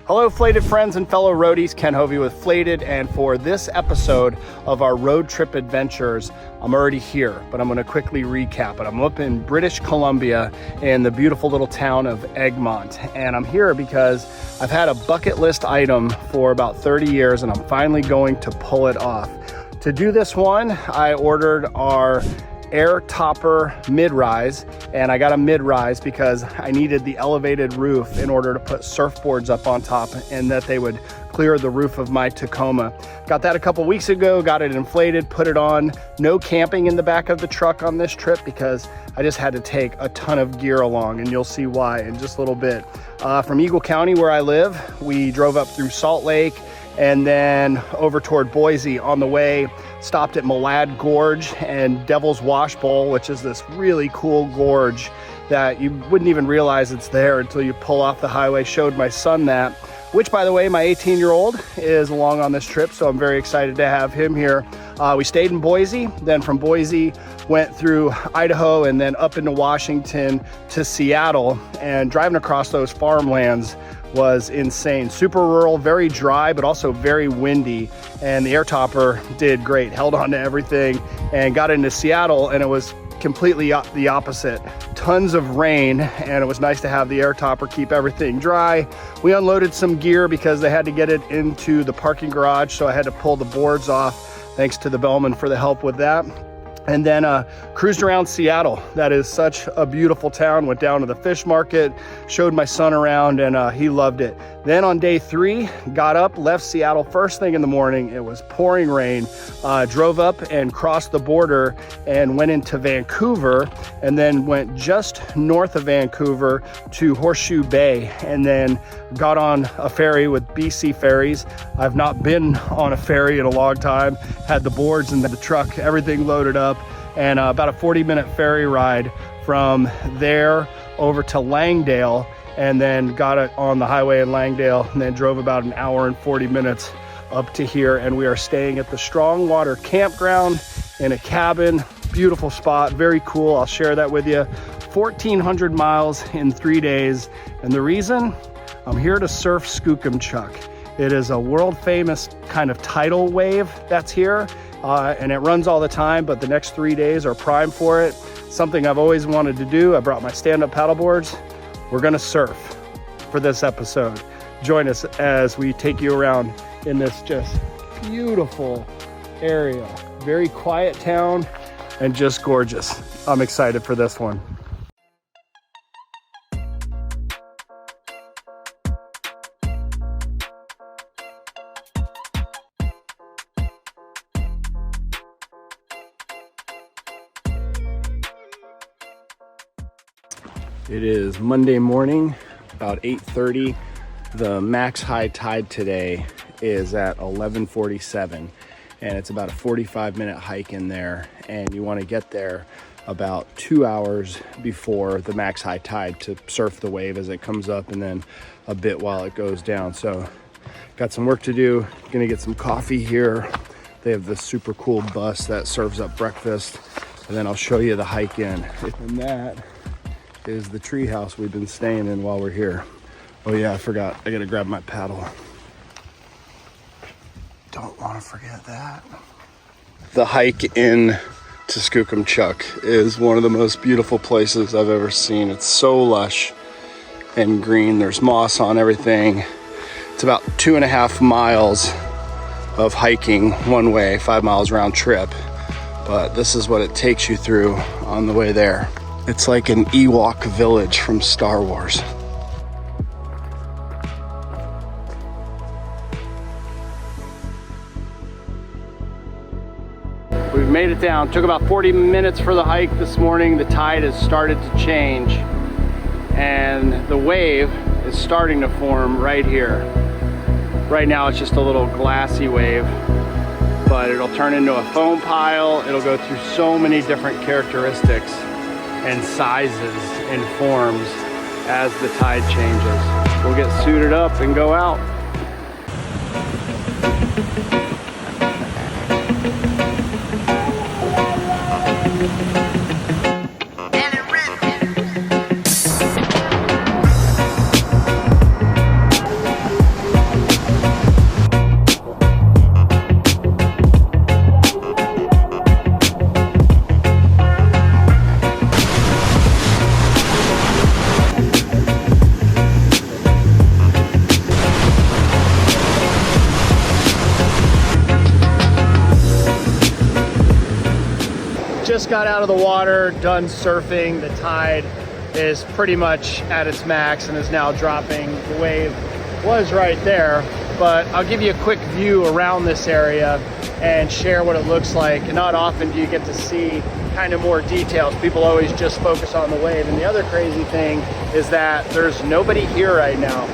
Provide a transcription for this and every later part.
Hello, FLATED friends and fellow roadies. Ken Hoeve with FLATED, and for this episode of our road trip adventures, I'm already here, but I'm going to quickly recap it. I'm up in British Columbia in the beautiful little town of Egmont, and I'm here because I've had a bucket list item for about 30 years, and I'm finally going to pull it off. To do this one, I ordered our air topper mid-rise, and I got a mid-rise because I needed the elevated roof in order to put surfboards up on top and that they would clear the roof of my Tacoma. Got that a couple weeks ago, got it inflated, put it on. No camping in the back of the truck on this trip because I just had to take a ton of gear along, and you'll see why in just a little bit. From Eagle County, where I live, we drove up through Salt Lake and then over toward Boise. On the way, stopped at Malad Gorge and Devil's Wash Bowl, which is this really cool gorge that you wouldn't even realize it's there until you pull off the highway. Showed my son that, which, by the way, my 18-year-old is along on this trip, so I'm very excited to have him here. We stayed in Boise, then from Boise went through Idaho and then up into Washington to Seattle, and driving across those farmlands was insane. Super rural, very dry, but also very windy, and the air topper did great. Held on to everything and got into Seattle, and it was completely the opposite. Tons of rain, and it was nice to have the air topper keep everything dry. We unloaded some gear because they had to get it into the parking garage, so I had to pull the boards off. Thanks to the bellman for the help with that. And then cruised around Seattle. That is such a beautiful town. Went down to the fish market, showed my son around, and he loved it. Then on day 3, got up, left Seattle first thing in the morning. It was pouring rain. Drove up and crossed the border and went into Vancouver, and then went just north of Vancouver to Horseshoe Bay, and then got on a ferry with BC Ferries. I've not been on a ferry in a long time. Had the boards and the truck, everything loaded up, and about a 40-minute ferry ride from there over to Langdale, and then got it on the highway in Langdale, and then drove about an hour and 40 minutes up to here. And we are staying at the Strong Water Campground in a cabin. Beautiful spot, very cool. I'll share that with you. 1,400 miles in 3 days, and the reason I'm here to surf Skookumchuck. It is a world famous kind of tidal wave that's here, and it runs all the time, but the next 3 days are prime for it. Something I've always wanted to do. I brought my stand-up paddle boards. We're gonna surf for this episode. Join us as we take you around in this just beautiful area. Very quiet town and just gorgeous. I'm excited for this one. It is Monday morning, about 8:30. The max high tide today is at 11:47, and it's about a 45-minute hike in there, and you want to get there about 2 hours before the max high tide to surf the wave as it comes up, and then a bit while it goes down. So got some work to do. Gonna get some coffee here. They have this super cool bus that serves up breakfast, and then I'll show you the hike in. And that is the tree house we've been staying in while we're here. Oh yeah, I forgot. I gotta grab my paddle. Don't want to forget that. The hike in to Skookumchuck is one of the most beautiful places I've ever seen. It's so lush and green. There's moss on everything. It's about 2.5 miles of hiking one way, 5 miles round trip. But this is what it takes you through on the way there. It's like an Ewok village from Star Wars. We've made it down. Took about 40 minutes for the hike this morning. The tide has started to change, and the wave is starting to form right here. Right now it's just a little glassy wave, but it'll turn into a foam pile. It'll go through so many different characteristics and sizes and forms as the tide changes. We'll get suited up and go out. just got out of the water, done surfing. The tide is pretty much at its max and is now dropping. The wave was right there, but I'll give you a quick view around this area and share what it looks like. And not often do you get to see kind of more details. People always just focus on the wave. And the other crazy thing is that there's nobody here right now.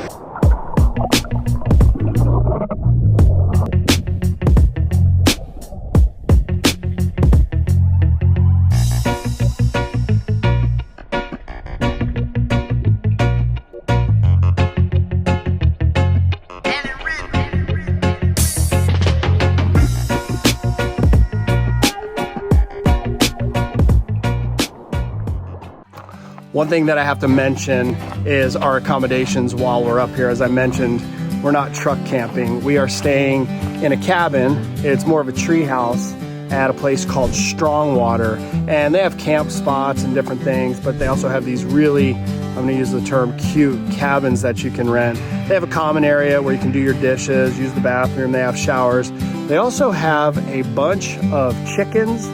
One thing that I have to mention is our accommodations while we're up here. As I mentioned, we're not truck camping. We are staying in a cabin. It's more of a tree house at a place called Strongwater. And they have camp spots and different things, but they also have these really, I'm gonna use the term cute, cabins that you can rent. They have a common area where you can do your dishes, use the bathroom, they have showers. They also have a bunch of chickens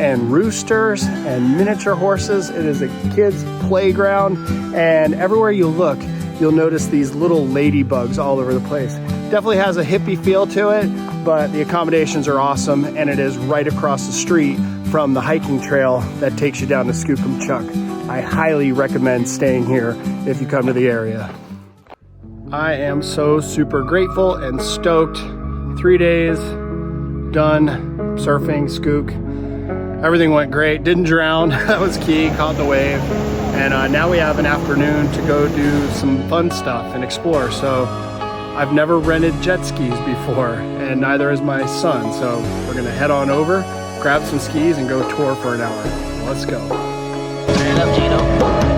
and roosters and miniature horses. It is a kids' playground, and everywhere you look, you'll notice these little ladybugs all over the place. Definitely has a hippie feel to it, but the accommodations are awesome, and it is right across the street from the hiking trail that takes you down to Skookumchuck. I highly recommend staying here if you come to the area. I am so super grateful and stoked. 3 days done surfing, Skook. Everything went great, didn't drown, that was key, caught the wave. And now we have an afternoon to go do some fun stuff and explore. So I've never rented jet skis before, and neither has my son. So we're gonna head on over, grab some skis and go tour for an hour. Let's go. Turn it up, Gino.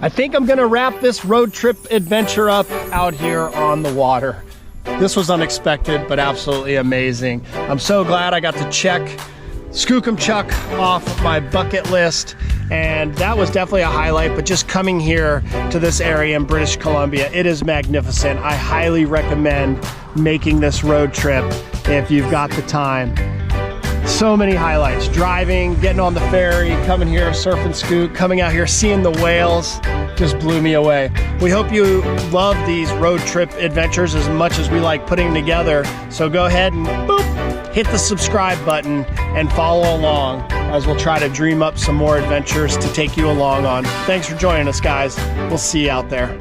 I think I'm gonna wrap this road trip adventure up out here on the water. This was unexpected, but absolutely amazing. I'm so glad I got to check Skookumchuck off my bucket list, and that was definitely a highlight. But just coming here to this area in British Columbia, it is magnificent. I highly recommend making this road trip if you've got the time. So many highlights: driving, getting on the ferry, coming here, surfing Skook, coming out here, seeing the whales, just blew me away. We hope you love these road trip adventures as much as we like putting them together. So go ahead and boop, hit the subscribe button and follow along as we'll try to dream up some more adventures to take you along on. Thanks for joining us, guys. We'll see you out there.